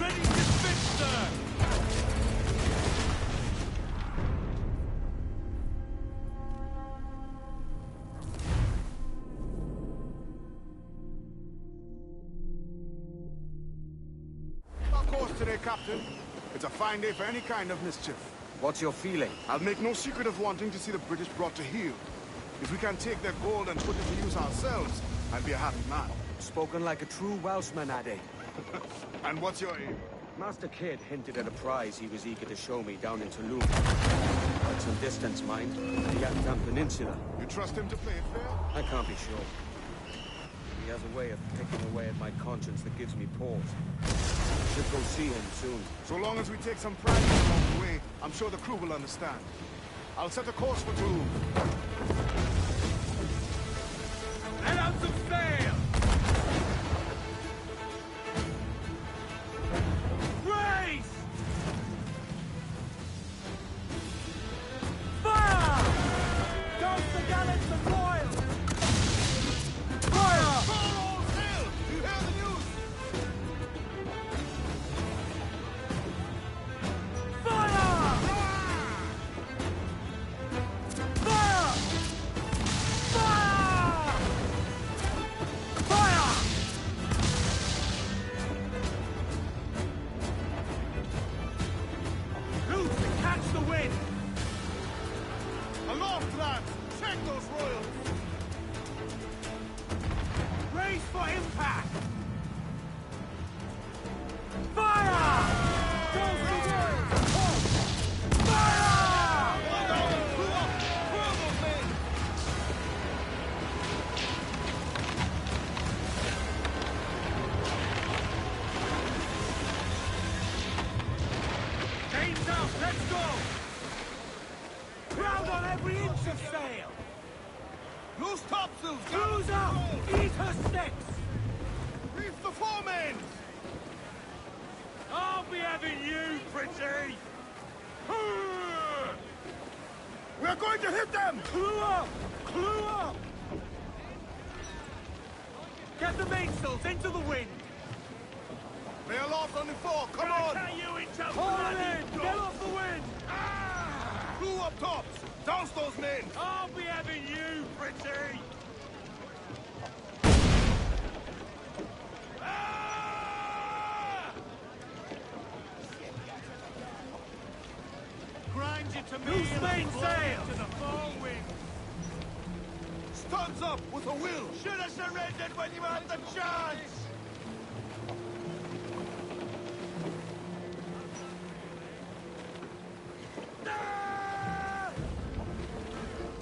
Speaker 3: Ready to spit, sir!
Speaker 4: Of course today, Captain. It's a fine day for any kind of mischief.
Speaker 6: What's your feeling?
Speaker 4: I'll make no secret of wanting to see the British brought to heel. If we can take their gold and put it to use ourselves, I'll be a happy man.
Speaker 6: Spoken like a true Welshman, Addy.
Speaker 4: And what's your aim?
Speaker 6: Master Kidd hinted at a prize he was eager to show me down in Toulouse. At some distance, mind. The Yakutam Peninsula.
Speaker 4: You trust him to play it fair?
Speaker 6: I can't be sure. He has a way of picking away at my conscience that gives me pause. I should go see him soon.
Speaker 4: So long as we take some practice along the way, I'm sure the crew will understand. I'll set a course for Toulouse.
Speaker 3: Let out some sail! Race! Fire! Douse the gallants and royals! Fire!
Speaker 4: Fire all sail! You hear the news?
Speaker 3: Fire! Fire! Fire! Fire! Loose and catch the wind!
Speaker 4: Aloft, lads! Check those royals!
Speaker 3: Race for impact! Fire! Douse the wind! Fire!
Speaker 4: Crew up! Crew those men!
Speaker 3: Game's up! Let's go! Crowd on every inch of sail!
Speaker 4: Loose topsails!
Speaker 3: Cruise up! Eat her sticks!
Speaker 4: Reef the foremen!
Speaker 3: I'll be having you, pretty!
Speaker 4: We're going to hit them!
Speaker 3: Clue up! Clue up! Get the mainsails into the wind!
Speaker 4: Lay aloft on the fore, come on!
Speaker 3: Haul in! Get off the wind!
Speaker 4: Crew up tops! Douse those men!
Speaker 3: I'll be having you, pretty!
Speaker 4: Grind you to me!
Speaker 3: Loose
Speaker 4: and I'll
Speaker 3: mainsail!
Speaker 4: blow to the fore wing! Studs up with a will!
Speaker 3: Should have surrendered when you had the chance!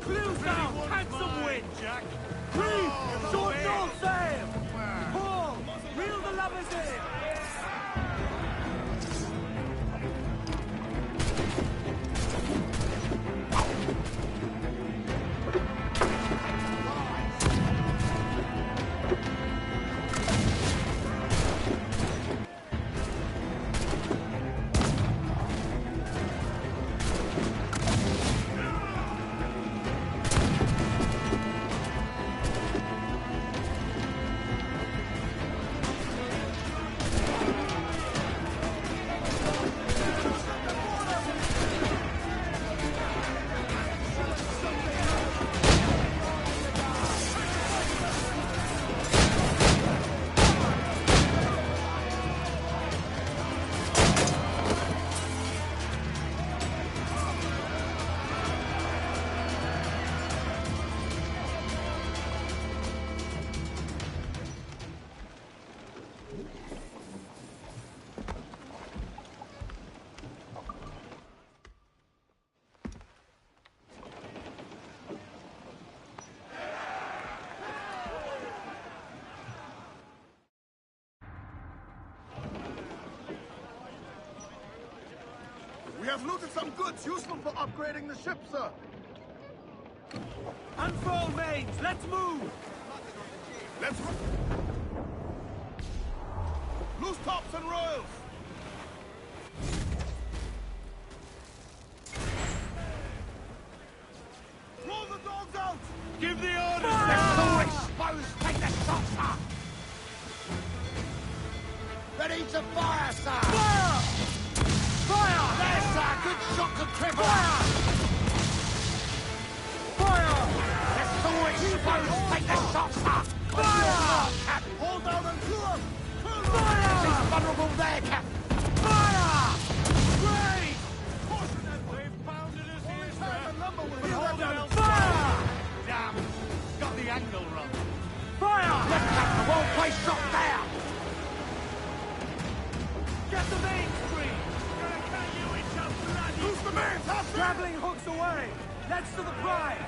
Speaker 3: Clews down! Catch some wind, Jack! Reef! Short all sail! Pull! Reel the lubbers in!
Speaker 4: have looted some goods useful for upgrading the ship, sir.
Speaker 3: Unfurl mains! Let's move!
Speaker 4: Let's... Loose tops and royals! Roll the dogs out!
Speaker 3: Give the orders!
Speaker 7: Let's all expose! Take the shot, sir! Ready to fire, sir!
Speaker 3: Fire! Fire!
Speaker 7: There, sir! Good shot to cripple!
Speaker 3: Fire!
Speaker 7: Let's all expose! Take the shot, sir!
Speaker 3: Fire!
Speaker 7: Cap!
Speaker 4: Hold down and clear!
Speaker 3: Fire!
Speaker 7: He's vulnerable there, Cap!
Speaker 3: Fire! Great!
Speaker 18: They've pounded us here, sir.
Speaker 3: Hold down! Fire!
Speaker 18: Damn. Got the angle wrong.
Speaker 3: Fire!
Speaker 7: Look, Cap! The wall place shot there!
Speaker 3: Get the mains free!
Speaker 4: Loose the mains! Have them!
Speaker 3: Grappling hooks away! Let's to the prize!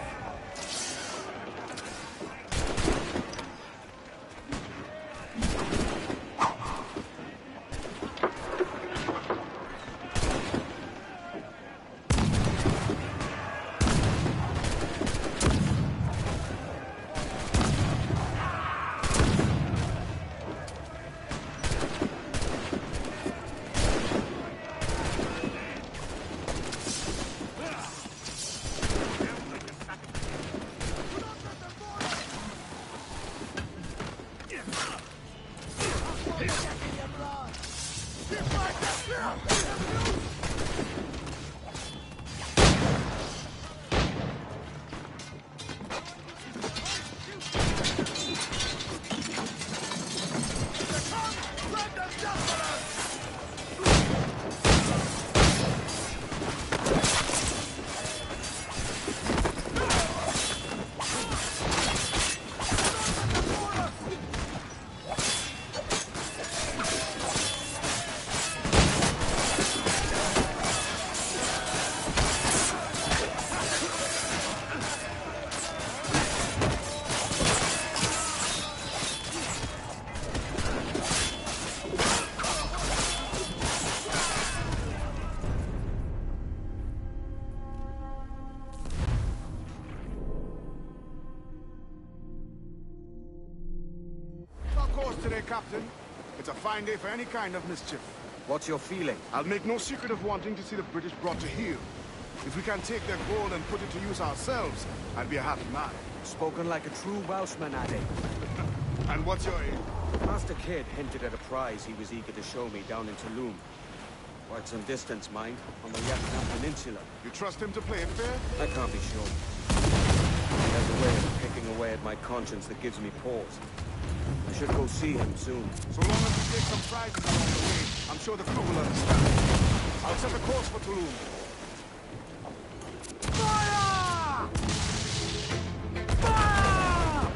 Speaker 4: Today, Captain. It's a fine day for any kind of mischief.
Speaker 6: What's your feeling?
Speaker 4: I'll make no secret of wanting to see the British brought to heel. If we can take their gold and put it to use ourselves, I'd be a happy man.
Speaker 6: Spoken like a true Welshman, Addy.
Speaker 4: And what's your aim?
Speaker 6: Master Kidd hinted at a prize he was eager to show me down in Tulum. Quite some distance, mind, on the Yucatan Peninsula.
Speaker 4: You trust him to play it fair?
Speaker 6: I can't be sure. There's a way of picking away at my conscience that gives me pause. I should go see him soon.
Speaker 4: So long as we take some prizes along the way, I'm sure the crew will understand. I'll set a course for Tulum.
Speaker 3: Fire! Fire!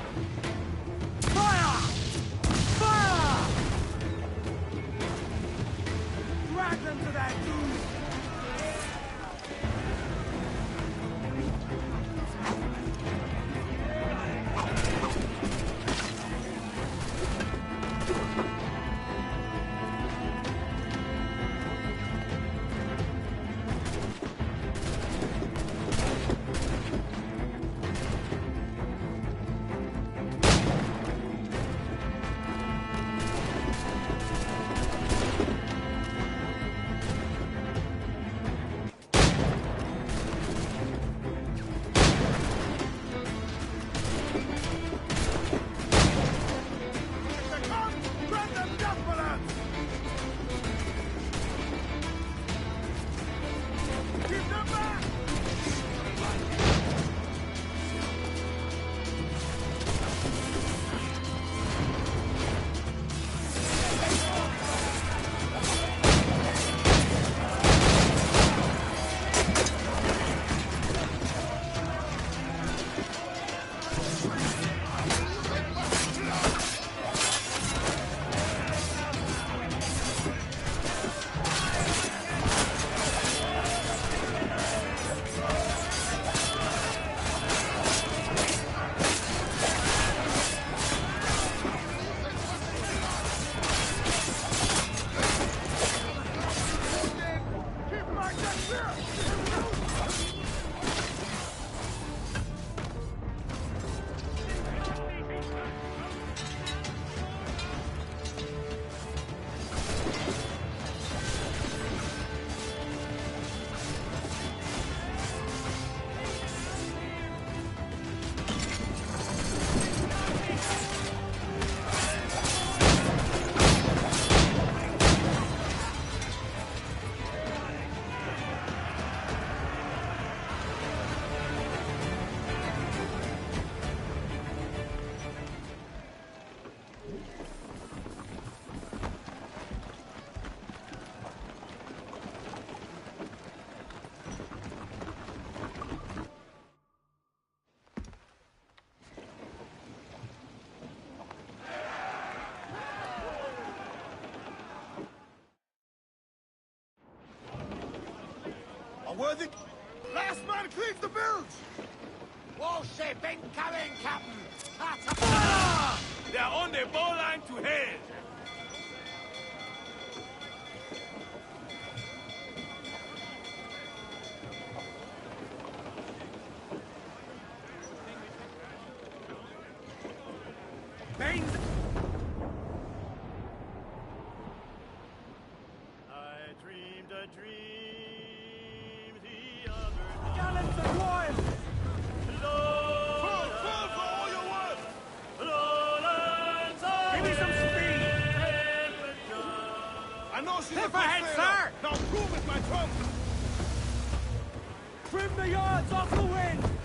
Speaker 3: Fire! Fire! Drag them to that doom!
Speaker 4: worthy... Last man cleans the bilge!
Speaker 1: Warship incoming, Captain! Fire! They're on the bowline to head! Baines!
Speaker 18: I dreamed a dream the other
Speaker 1: Gallants and wild!
Speaker 4: Full for all your worth!
Speaker 1: Give me some speed!
Speaker 4: I know she's
Speaker 1: Cliff
Speaker 4: a good
Speaker 1: ahead,
Speaker 4: sailor.
Speaker 1: sir!
Speaker 4: Now prove it, my trump!
Speaker 1: Trim the yards off the wind!